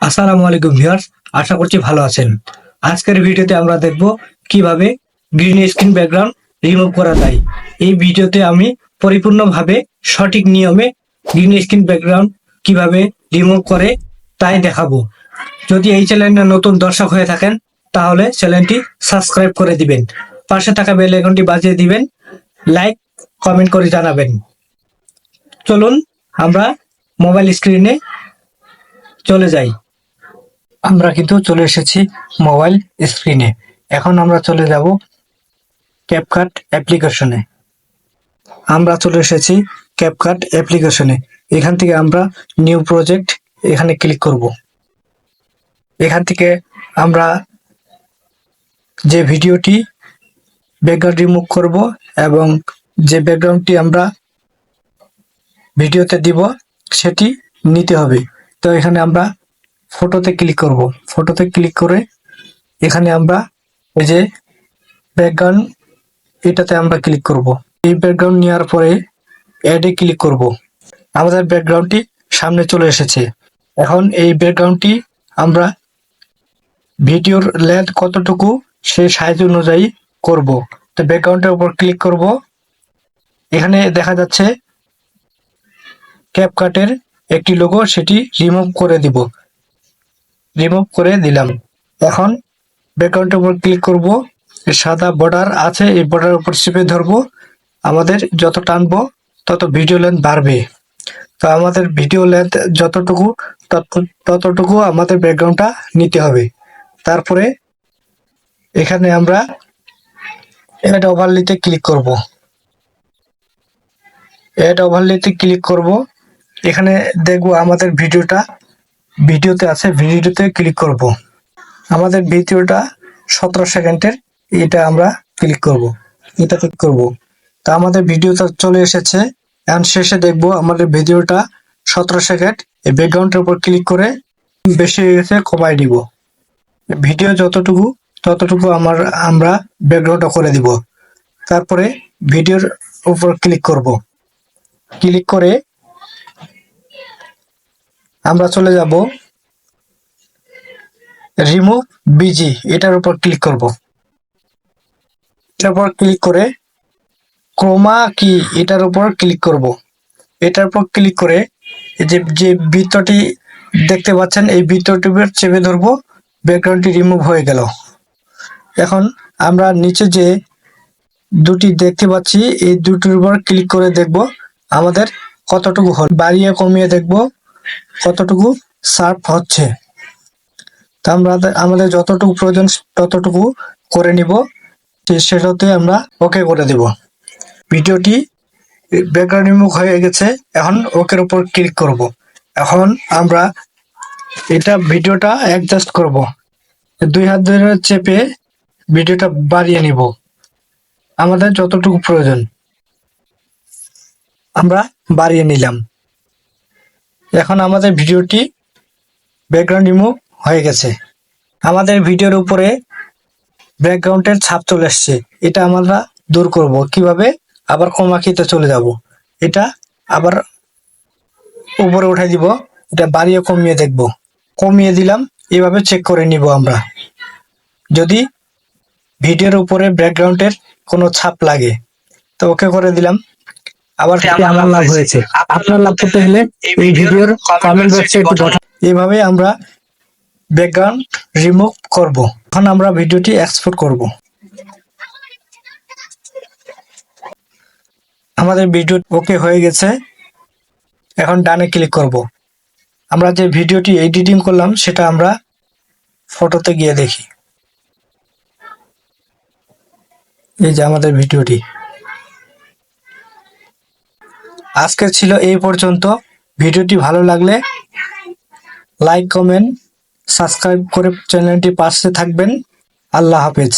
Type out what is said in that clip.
আসসালামু আলাইকুম ভিউয়ার্স, আশা করছি ভালো আছেন। আজকের ভিডিওতে আমরা দেখব কিভাবে গ্রিন স্ক্রিন ব্যাকগ্রাউন্ড রিমুভ করা যায়। এই ভিডিওতে আমি পরিপূর্ণভাবে সঠিক নিয়মে গ্রিন স্ক্রিন ব্যাকগ্রাউন্ড কিভাবে রিমুভ করে তাই দেখাবো। যদি এই চ্যানেলে নতুন দর্শক হয়ে থাকেন তাহলে চ্যানেলটি সাবস্ক্রাইব করে দিবেন, পাশে থাকা বেল আইকনটি বাজিয়ে দিবেন, লাইক কমেন্ট করে জানাবেন। চলুন আমরা মোবাইল স্ক্রিনে চলে যাই। আমরা কিন্তু চলে এসেছি মোবাইল স্ক্রিনে। এখন আমরা চলে যাব ক্যাপকাট অ্যাপ্লিকেশনে। আমরা চলে এসেছি ক্যাপকাট অ্যাপ্লিকেশনে। এখান থেকে আমরা নিউ প্রজেক্ট এখানে ক্লিক করব। এখান থেকে আমরা যে ভিডিওটি ব্যাকগ্রাউন্ড রিমুভ করব এবং যে ব্যাকগ্রাউন্ডটি আমরা ভিডিওতে দিব সেটি নিতে হবে। তো এখানে আমরা ফটোতে ক্লিক করব। ফটোতে ক্লিক করে এখানে আমরা এই যে ব্যাকগ্রাউন্ড এটাতে আমরা ক্লিক করব। এই ব্যাকগ্রাউন্ড নেওয়ার পরে অ্যাডে ক্লিক করব। আমাদের ব্যাকগ্রাউন্ডটি সামনে চলে এসেছে। এখন এই ব্যাকগ্রাউন্ডটি আমরা ভিডিওর লেন্থ কতটুকু সেই সাইজ অনুযায়ী করব। তো ব্যাকগ্রাউন্ডের উপর ক্লিক করব। এখানে দেখা যাচ্ছে ক্যাপকাটের একটি লোগো, সেটি রিমুভ করে দিব। রিমুভ করে দিলাম। এখন ব্যাকগ্রাউন্ডের উপর ক্লিক করব। সাদা বর্ডার আছে, এই বর্ডারের উপর চেপে ধরবো। আমাদের যত টানবো তত ভিডিও লেন্থ বাড়বে। তো আমাদের ভিডিও লেন্থ যতটুকু ততটুকু আমাদের ব্যাকগ্রাউন্ডটা নিতে হবে। তারপরে এখানে আমরা অ্যাড ওভারলেতে ক্লিক করব। অ্যাড ওভারলেতে ক্লিক করব। এখানে দেখব আমাদের ভিডিওতে আছে, ভিডিওতে ক্লিক করব। আমাদের ভিডিওটা 17 সেকেন্ডের, এটা আমরা ক্লিক করব। এটা ক্লিক করব। তা আমাদের ভিডিওটা চলে এসেছে। এখন শেষে দেখব আমাদের ভিডিওটা 17 সেকেন্ড। এই ব্যাকগ্রাউন্ডের উপর ক্লিক করে বেশি হয়ে গেছে কমাই দিব। ভিডিও যতটুকু ততটুকু আমরা ব্যাকগ্রাউন্ডটা করে দিব। তারপরে ভিডিওর উপর ক্লিক করব। ক্লিক করে আমরা চলে যাব রিমুভ বিজি, এটার উপর ক্লিক করব। এটার উপর ক্লিক করে ক্রোমা কি এটার উপর ক্লিক করব। এটার উপর ক্লিক করে যে বৃত্তটি দেখতে পাচ্ছেন এই বৃত্তটির উপর চেপে ধরবো। ব্যাকগ্রাউন্ডটি রিমুভ হয়ে গেল। এখন আমরা নিচে যে দুটি দেখতে পাচ্ছি এই দুটির উপর ক্লিক করে দেখব আমাদের কতটুকু বাড়িয়ে কমিয়ে দেখব কতটুকু শার্প হচ্ছে। তা আমাদের যতটুকু প্রয়োজন ততটুকু করে নিব। সেটাতে আমরা ওকে করে দেব। ভিডিওটি ব্যাকগ্রাউন্ড রিমুভ হয়ে গেছে। এখন ওকের উপর ক্লিক করব। এখন আমরা ভিডিওটা অ্যাডজাস্ট করব। 2 হাত ধরে চেপে ভিডিওটা বাড়িয়ে নিব আমাদের যতটুকু প্রয়োজন। আমরা বাড়িয়ে নিলাম। এখন আমাদের ভিডিওটি ব্যাকগ্রাউন্ড রিমুভ হয়ে গেছে। আমাদের ভিডিওর উপরে ব্যাকগ্রাউন্ডের ছাপ চলে আসছে। এটা আমরা দূর করব কিভাবে? আবার ক্রোমাকিতে চলে যাব। এটা আবার উপরে উঠাই দিব। এটা বাড়িয়ে কমিয়ে দেখব। কমিয়ে দিলাম। এভাবে চেক করে নিব আমরা। যদি ভিডিওর উপরে ব্যাকগ্রাউন্ডের কোনো ছাপ লাগে তো ওকে করে দিলাম। আবার আমার লাভ হয়েছে। আপনার লাভ করতে হলে এই ভিডিওর কমেন্ট বক্সে একটু এইভাবে আমরা ব্যাকগ্রাউন্ড রিমুভ করব। এখন আমরা ভিডিওটি এক্সপোর্ট করব। আমাদের ভিডিও ওকে হয়ে গেছে। এখন ডানে ক্লিক করব। আমরা যে ভিডিওটি এডিটিং করলাম সেটা আমরা ফটোতে গিয়ে দেখি। এই যে আমাদের ভিডিওটি। আজকে ছিল এই পর্যন্ত। ভিডিওটি ভালো লাগলে লাইক কমেন্ট সাবস্ক্রাইব করে চ্যানেলটি পাশে থাকবেন। আল্লাহ হাফেজ।